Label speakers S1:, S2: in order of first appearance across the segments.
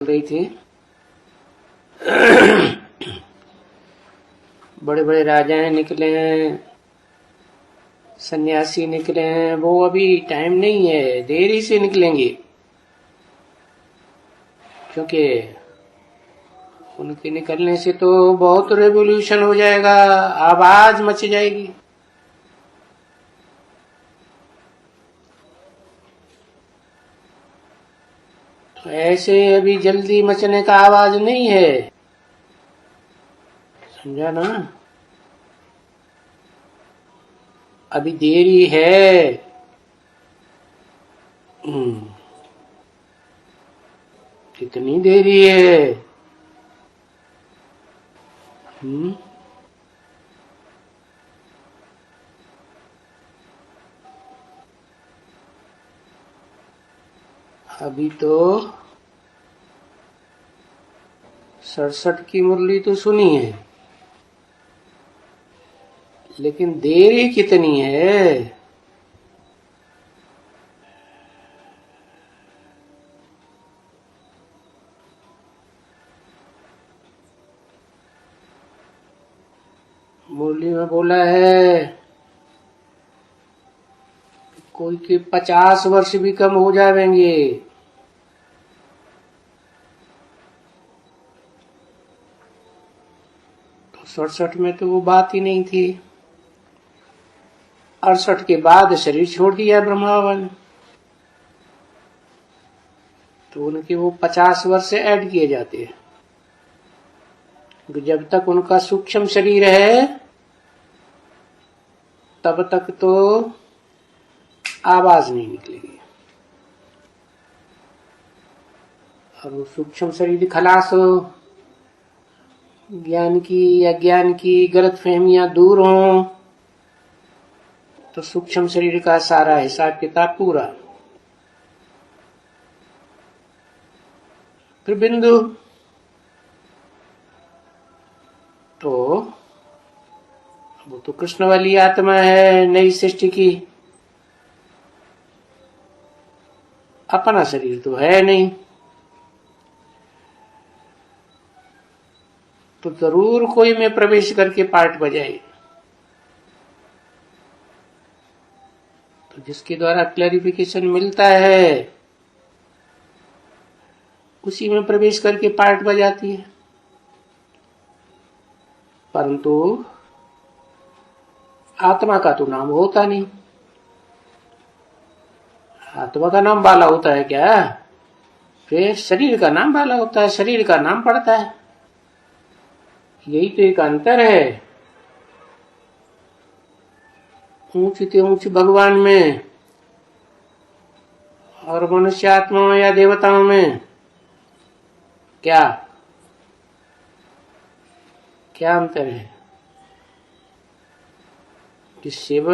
S1: रही थी। बड़े बड़े राजाएं निकले हैं, सन्यासी निकले हैं, वो अभी टाइम नहीं है, देरी से निकलेंगे, क्योंकि उनके निकलने से तो बहुत रेवोल्यूशन हो जाएगा, आवाज मच जाएगी। तो ऐसे अभी जल्दी मचने का आवाज नहीं है, समझा ना। अभी देरी है। कितनी देरी है? अभी तो 67 की मुरली तो सुनी है, लेकिन देरी कितनी है? मुरली में बोला है कोई के 50 वर्ष भी कम हो जाएंगे। तो 67 में तो वो बात ही नहीं थी। 68 के बाद शरीर छोड़ दिया ब्रह्मा बाबा ने, तो उनके वो 50 वर्ष ऐड किए जाते हैं। जब तक उनका सूक्ष्म शरीर है तब तक तो आवाज नहीं निकलेगी, और वो सूक्ष्म शरीर खलास हो, ज्ञान की अज्ञान की गलत फहमियां दूर हों, तो सूक्ष्म शरीर का सारा हिसाब किताब पूरा। फिर बिंदु तो वो तो कृष्ण वाली आत्मा है, नई सृष्टि की। अपना शरीर तो है नहीं, तो जरूर कोई में प्रवेश करके पार्ट बजाए, तो जिसके द्वारा क्लैरिफिकेशन मिलता है उसी में प्रवेश करके पार्ट बजाती है। परंतु आत्मा का तो नाम होता नहीं। आत्मा का नाम बाला होता है क्या? फिर शरीर का नाम बाला होता है, शरीर का नाम पड़ता है। यही तो एक अंतर है ऊंच से ऊंच भगवान में और मनुष्य आत्माओं या देवताओं में। क्या क्या अंतर है? कि शिव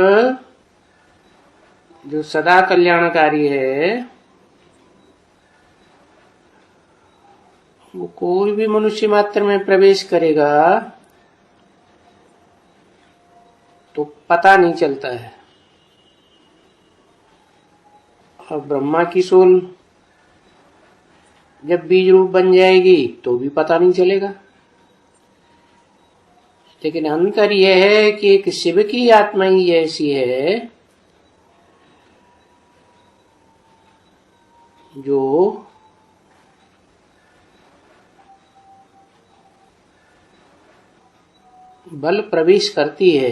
S1: जो सदा कल्याणकारी है, वो कोई भी मनुष्य मात्र में प्रवेश करेगा तो पता नहीं चलता है, और ब्रह्मा की सोल जब बीज रूप बन जाएगी तो भी पता नहीं चलेगा। लेकिन अंतर यह है कि एक शिव की आत्मा ही ऐसी है जो बल प्रवेश करती है,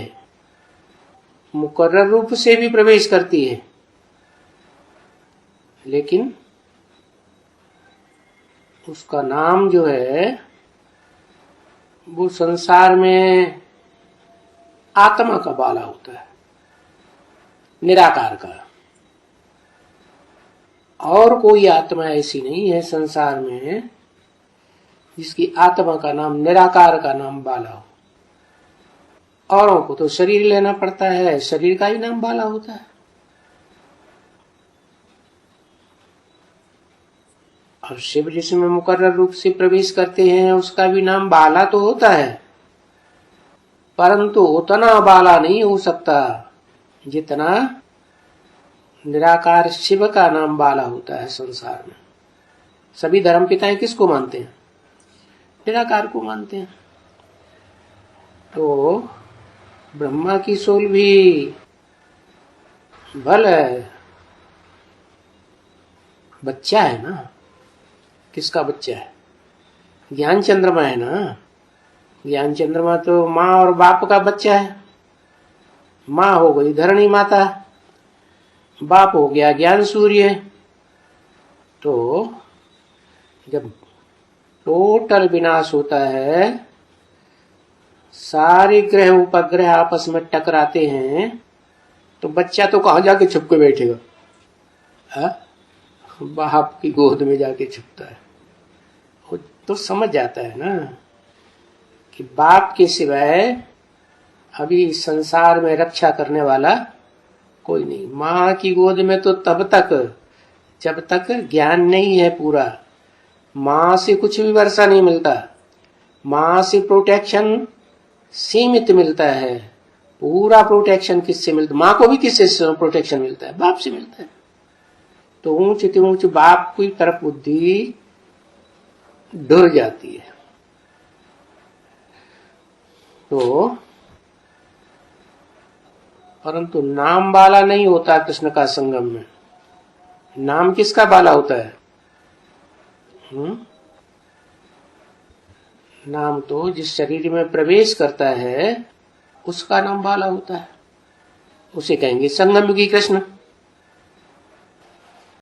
S1: मुकर्रर रूप से भी प्रवेश करती है, लेकिन उसका नाम जो है वो संसार में आत्मा का बाला होता है, निराकार का। और कोई आत्मा ऐसी नहीं है संसार में जिसकी आत्मा का नाम निराकार का नाम बाला हो। औरों को तो शरीर लेना पड़ता है, शरीर का ही नाम बाला होता है। और शिव जिसमें मुकर्रर रूप से प्रवेश करते हैं उसका भी नाम बाला तो होता है, परंतु उतना बाला नहीं हो सकता जितना निराकार शिव का नाम बाला होता है संसार में। सभी धर्म पिताएं किसको मानते हैं? निराकार को मानते हैं। तो ब्रह्मा की सोल भी बल है, बच्चा है ना। किसका बच्चा है? ज्ञान चंद्रमा है ना। ज्ञान चंद्रमा तो माँ और बाप का बच्चा है। माँ हो गई धरणी माता, बाप हो गया ज्ञान सूर्य। तो जब टोटल विनाश होता है, सारे ग्रह उपग्रह आपस में टकराते हैं, तो बच्चा तो कहाँ जाके छुप के बैठेगा? बाप की गोद में जाके छुपता है। वो तो समझ जाता है ना कि बाप के सिवाय अभी संसार में रक्षा करने वाला कोई नहीं। माँ की गोद में तो तब तक जब तक ज्ञान नहीं है पूरा। माँ से कुछ भी वर्षा नहीं मिलता, माँ से प्रोटेक्शन सीमित मिलता है। पूरा प्रोटेक्शन किससे मिलता? माँ को भी किससे प्रोटेक्शन मिलता है? बाप से मिलता है। तो ऊंच ऊंच बाप की तरफ बुद्धि डर जाती है। तो परंतु नाम वाला नहीं होता कृष्ण का संगम में। नाम किसका बाला होता है? नाम तो जिस शरीर में प्रवेश करता है उसका नाम बाला होता है। उसे कहेंगे संगम की कृष्ण।